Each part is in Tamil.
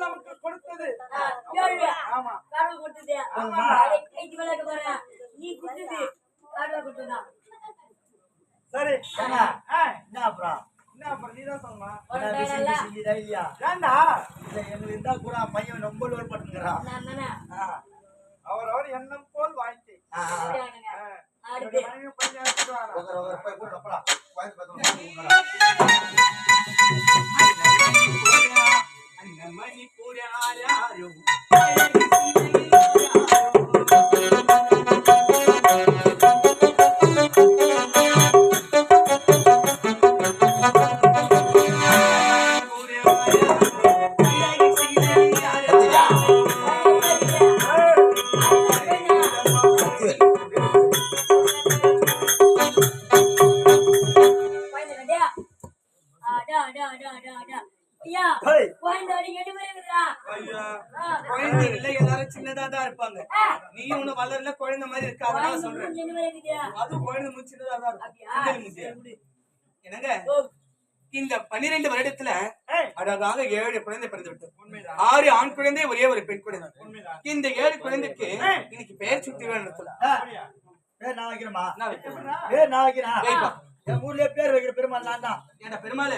நமக்கு கொடுத்தது நீ கொடுத்தது சரி என்ன அப்புறம் நீதான் சொல்லலாம் இருந்தா கூட பையன் ரொம்ப லோல் பண்ணுங்கிறான் அவர் எண்ணம் போல் வாழ்க்கை சின்னதாதான் இருப்பாங்க நீ ஒண்ணு வளரல குழந்தை மாதிரி இருக்காது சொல்றேன் அது குழந்தை முன் சின்னதாதான் இருக்கும் என்னங்க இந்த 12 வருடத்துல அழகாக 7 குழந்தை பிறந்து விட்டு 6 ஆண் குழந்தை ஒரே ஒரு பெண் குழந்தை இந்த 7 குழந்தைக்கு இன்னைக்கு பெயர் சுத்தி வேணும் நான் வைக்கிறேமா நான் வைக்கிறேன் என் ஊர்லயே பேர் வைக்கிற பெருமாள் நான் தான் ஏன்னா பெருமாள்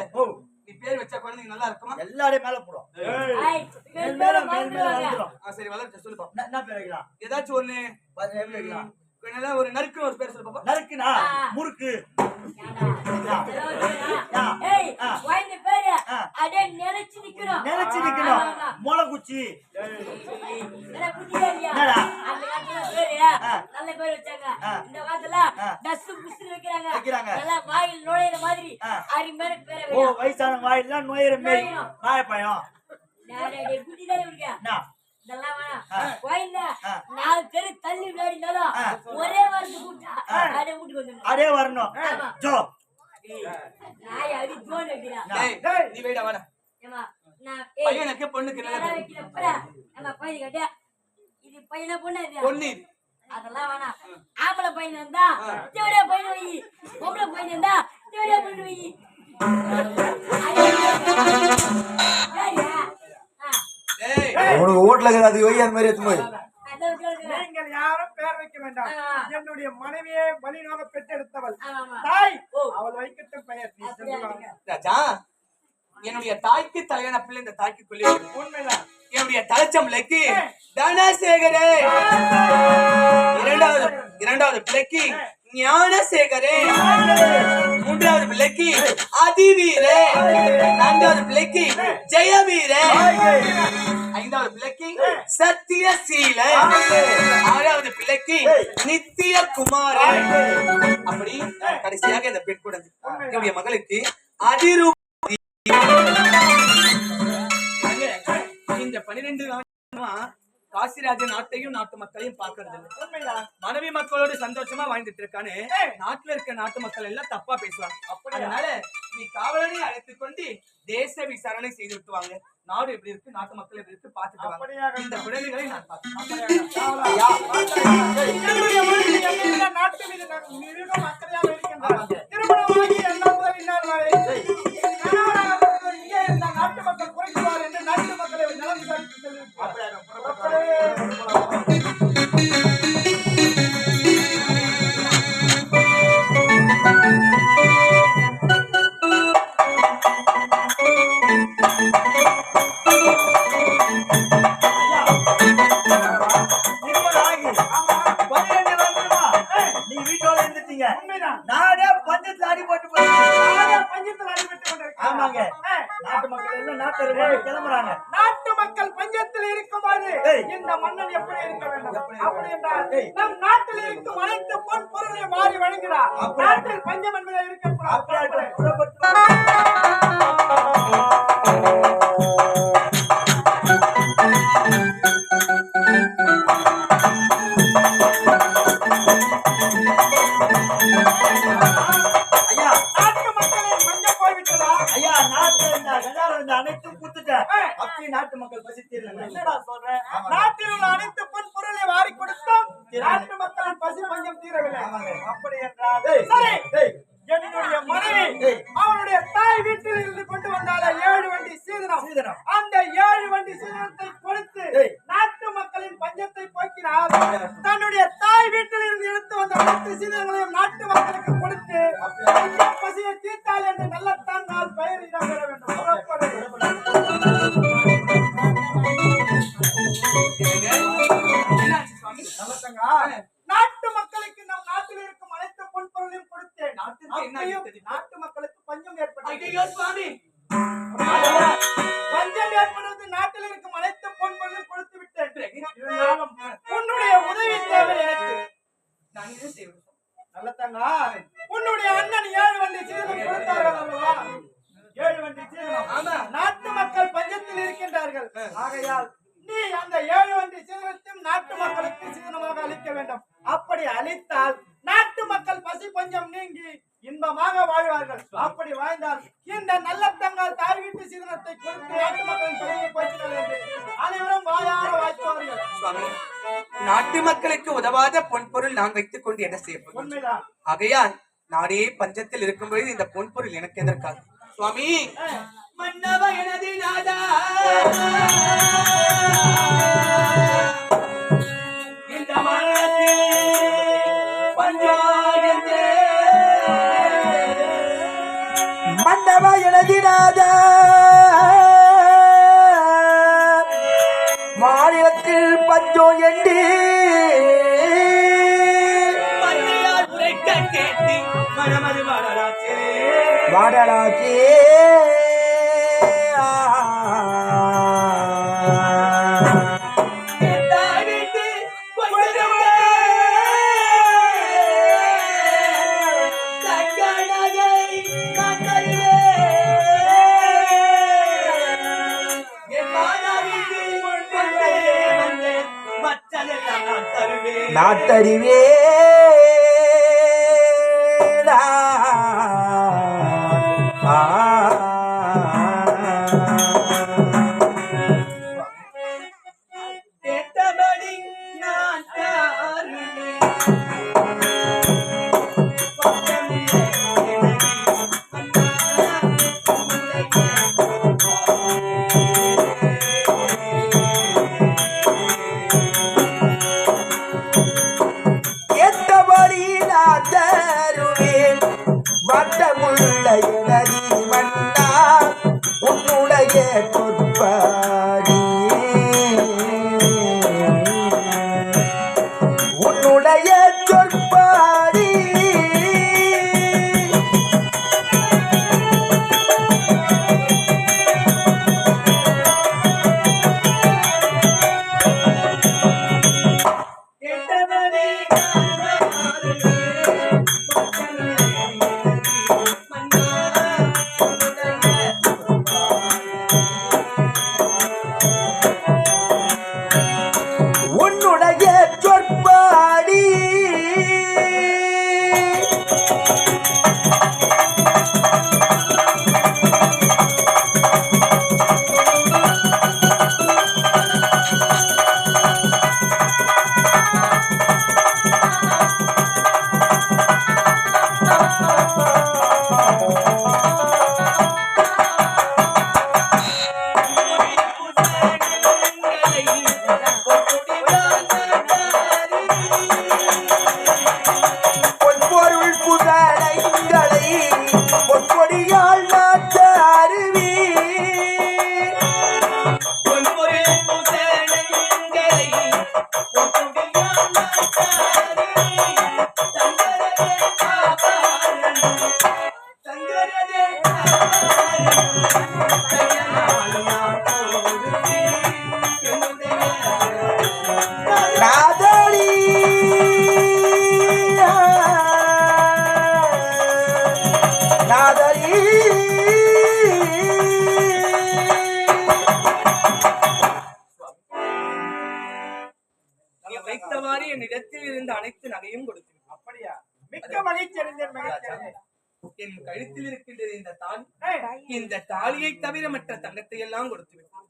நீ பேர் வச்சா குழந்தைங்க நல்லா இருக்குமா எல்லாரையும் மேல போடும் சரி வளர்த்து சொல்லுப்பா என்ன பேர் வைக்கலாம் ஏதாச்சும் ஒண்ணு வைக்கலாம் ஒரு நறுக்கு ஒரு பேர் சொல்லுப்பா நறுக்குனா முறுக்கு நினைச்சு நிக்கணும் மொளகுச்சி நல்ல பேர் வச்சாங்க இந்த காலத்துல டஸ்ட் புஸ்ட் வைக்கிறாங்க நல்லா வாயில் நுழையிற மாதிரி அருமையான பேர் ஓ வயசான வாயில நுழையிற மாதிரி வாயப்பயம் இதெல்லாம் வேணாம் கோயில்ல 4 தெரு தள்ளி விளையாடினாலும் ஒரே வாரத்துக்கு கூப்பிட்டா அதே வீட்டுக்கு வந்து அதே வரணும் ஜோ நாய் அடி ஜோன் வைக்கிறான் நீ வெயிடா வாடா ஏமா நான் பையனுக்கு பொண்ணுக்கு நல்லா வைக்கிறப்ப நம்ம பையன் கேட்டா இது பையனா பொண்ணு அதெல்லாம் வேணாம் ஆம்பளை பையன் இருந்தா தேவடியா பையன் வை பொம்பளை பையன் இருந்தா தேவடியா பொண்ணு வை உனக்கு ஓட்ல அது வை அந்த மாதிரி எடுத்து போய் நீங்கள் யாரும் பேர் வைக்க வேண்டாம் என்னுடைய மனைவியை வலினாக பெற்றெடுத்தவள் தாய் அவள் வைக்கட்டும் பெயர் ராஜா என்னுடைய தாய்க்கு தலையான பிள்ளை இந்த தாய்க்கு கொள்ளி உண்மைதான் என்னுடைய தலைச்சம்பளைக்கு தனசேகரே இரண்டாவது பிள்ளைக்கு ஞானசேகரே மூன்றாவது பிள்ளைக்கு அதிவீரே நான்காவது பிள்ளைக்கு ஜெயவீரே ஐந்தாவது பிள்ளைக்கு சத்தியசீல ஆறாவது பிள்ளைக்கு நித்திய குமார அப்படி கடைசியாக இந்த பெண் குழந்தை என்னுடைய மகளுக்கு அதிரூப இந்த 12 காசிராஜ நாட்டையும் நாட்டு மக்களையும் பாக்குறது மனைவி மக்களோடு சந்தோஷமா வாழ்ந்துட்டு இருக்கானு நாட்டுல இருக்க நாட்டு மக்கள் எல்லாம் தப்பா பேசுவாங்க அதனால நீ காவலனை அழைத்துக் கொண்டு தேச விசாரணை செய்து விட்டுவாங்க நாடு எப்படி இருக்கு நாட்டு மக்கள் எப்படி இருக்கு பாத்துட்டு இந்த குழந்தைகளை நான் நாட்டு மக்கள் குறைக்குவார் என்று நாட்டு மக்களை நலம் நானே பஞ்சத்துல அடி போட்டு ஆமாங்க நாட்டு மக்கள் எல்லாம் நாட்டு கிளம்புறாங்க நாட்டு மக்கள் பஞ்சத்தில் இருக்கும்போது இந்த மன்னன் எப்படி இருக்க வேண்டும் அப்படி என்றால் நம் நாட்டில் இருக்கும் அனைத்து பொன் பொருளை மாறி வழங்குகிறார் நாட்டில் பஞ்சம் என்பதை இருக்கக்கூடாது நாட்டு மக்கள் பசி தீரல நாட்டில் உள்ள அனைத்து பொன் பொருளை வாரி கொடுத்தோம் நாட்டு மக்களின் பசி பஞ்சம் தீரவில்லை. அப்படி என்றால் சரி, என்னுடைய மனைவி அவனுடைய தாய் வீட்டில் இருந்து கொண்டு வந்தால 7 வண்டி சீதனம். அந்த 7 வண்டி சீதனத்தை கொடுத்து நாட்டு மக்களின் பஞ்சத்தை போக்கினார். தன்னுடைய தாய் வீட்டில் இருந்து எடுத்து வந்த அனைத்து சீதனங்களையும் நாட்டு மக்களுக்கு கொடுத்து பசியை தீர்த்தால் என்று நல்ல தாங்கால் பெயரிடம் பெற வேண்டும். நாட்டு மக்களுக்கு நம் நாட்டில் இருக்கும் அனைத்து பொன்பொருளையும் கொடுத்தேன். நாட்டு மக்களுக்கு பஞ்சம் ஏற்பட்டது. பஞ்சம் ஏற்படுவது நாட்டில் இருக்கும் அனைத்து பொன்பொருளையும் கொடுத்து விட்டேன். இருந்தாலும் உன்னுடைய உதவி தேவை எனக்கு. நல்லதாங்க. உன்னுடைய அண்ணன் 7 வண்டி சீதனம் கொடுத்தார்கள் அல்லவா? 7 வண்டி சீதனம். நாட்டு மக்கள் பஞ்சத்தில் இருக்கின்றார்கள். ஆகையால் நீ அந்த 7 வண்டி சீதனத்தையும் நாட்டு மக்களுக்கு சீதனமாக அளிக்க வேண்டும். அப்படி அளித்தால் நாட்டு மக்கள் பசி பஞ்சம் நீங்கி இன்பமாக வாழ்வார்கள். அப்படி வாழ்ந்தால் இந்த நல்ல தங்கால் தாய் வீட்டு சீதனத்தை கொடுத்து நாட்டு மக்களின் பசியை போக்கினார் என்று அனைவரும் வாயார வாழ்த்துவார்கள். சுவாமி, நாட்டு மக்களுக்கு உதவாத பொன்பொருள் நான் வைத்துக் கொண்டு என்ன செய்யப்படும்? உண்மைதான். ஆகையால் நாடே பஞ்சத்தில் இருக்கும்போது இந்த பொன்பொருள் எனக்கு எதற்காக? சுவாமி, மன்னவ எனது நாதா, இந்த மனத்தில் பஞ்சாயத்தே மன்னவ எனதினாத மாநிலத்தில் பஞ்சம் எண்டி மன்னியால் உரைக்க கேட்டு மனமது வாடலாச்சே வாடலாச்சே நாட்டறிவே கேட்டபடி நான் வைத்தவாறு என்னிடத்தில் இருந்த அனைத்து நகையும் கொடுத்தேன். அப்படியா? மிக்க மகிழ்ச்சி அடைந்தேன். என் கழுத்தில் இருக்கின்றது இந்த தாலி. இந்த தாலியை தவிர மற்ற தங்கத்தை எல்லாம் கொடுத்து விட்டேன்.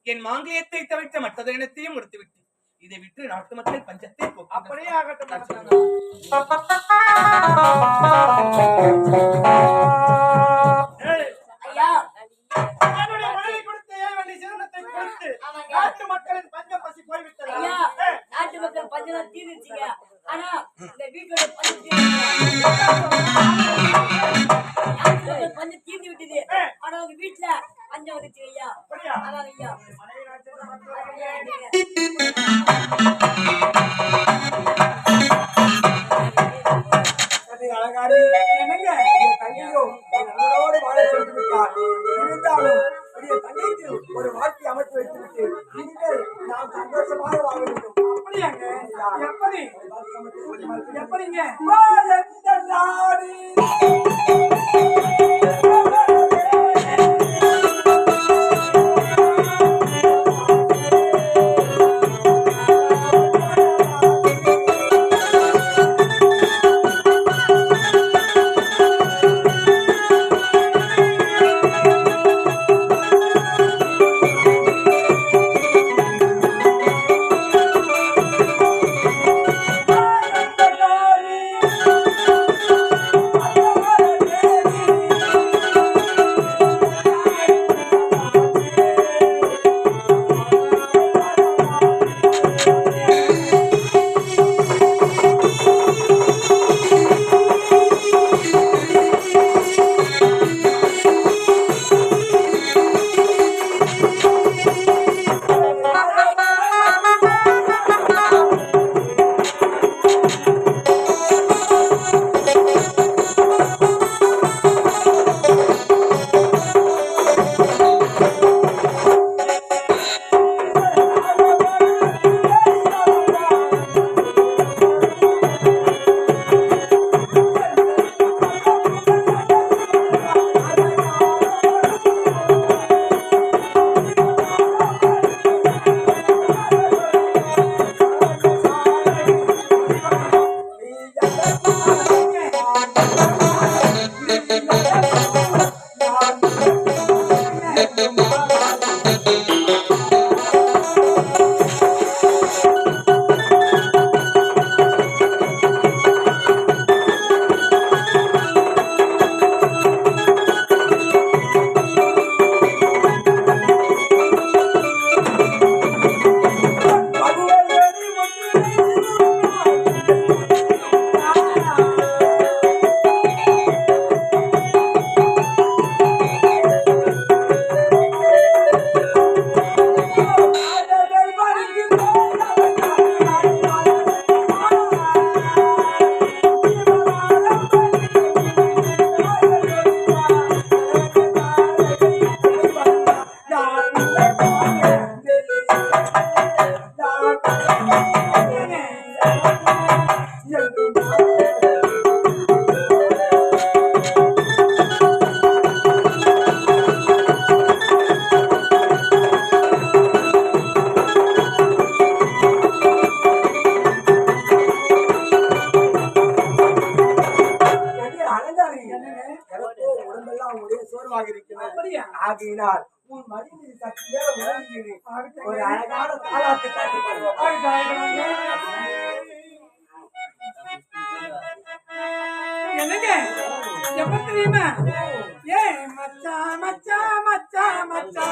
என் மாங்கல்யத்தை தவிர்த்த மற்ற இனத்தையும் கொடுத்து விட்டேன். இதை விட்டு நாட்டு மக்கள் பஞ்சத்தை போக்கு. அப்படியே ஆகட்டும். என்னுடைய மனைவி கொடுத்த 7 வண்டி சீதனத்தை கொடுத்து நாட்டு மக்களின் பஞ்ச பசி போய்விட்டது. நாட்டு மக்கள் பஞ்சம் தீர்ந்துச்சுங்க. ஆனா இந்த வீட்டோட பஞ்சம் தீர்ந்து விட்டது. ஆனா உங்க வீட்டுல பஞ்சம் வந்துச்சு ஐயா. அதான் ஐயா அழகாரி என்னங்க தங்கையோ நம்மளோடு வாழ செய்து விட்டார். இருந்தாலும் தங்கைக்கு ஒரு வாழ்க்கை அமைத்து வைத்து விட்டு நீங்கள் நாம் சந்தோஷமாக வாழ வேண்டும். அப்படியாங்க? எப்படிங்க? ஆகினால் உன் மடியில் சக்தியாக உணர்கிறேன். ஒரு அழகான தாலாட்டு பாட்டு என்னங்க எப்ப தெரியுமா? ஏ மச்சா மச்சா மச்சா மச்சா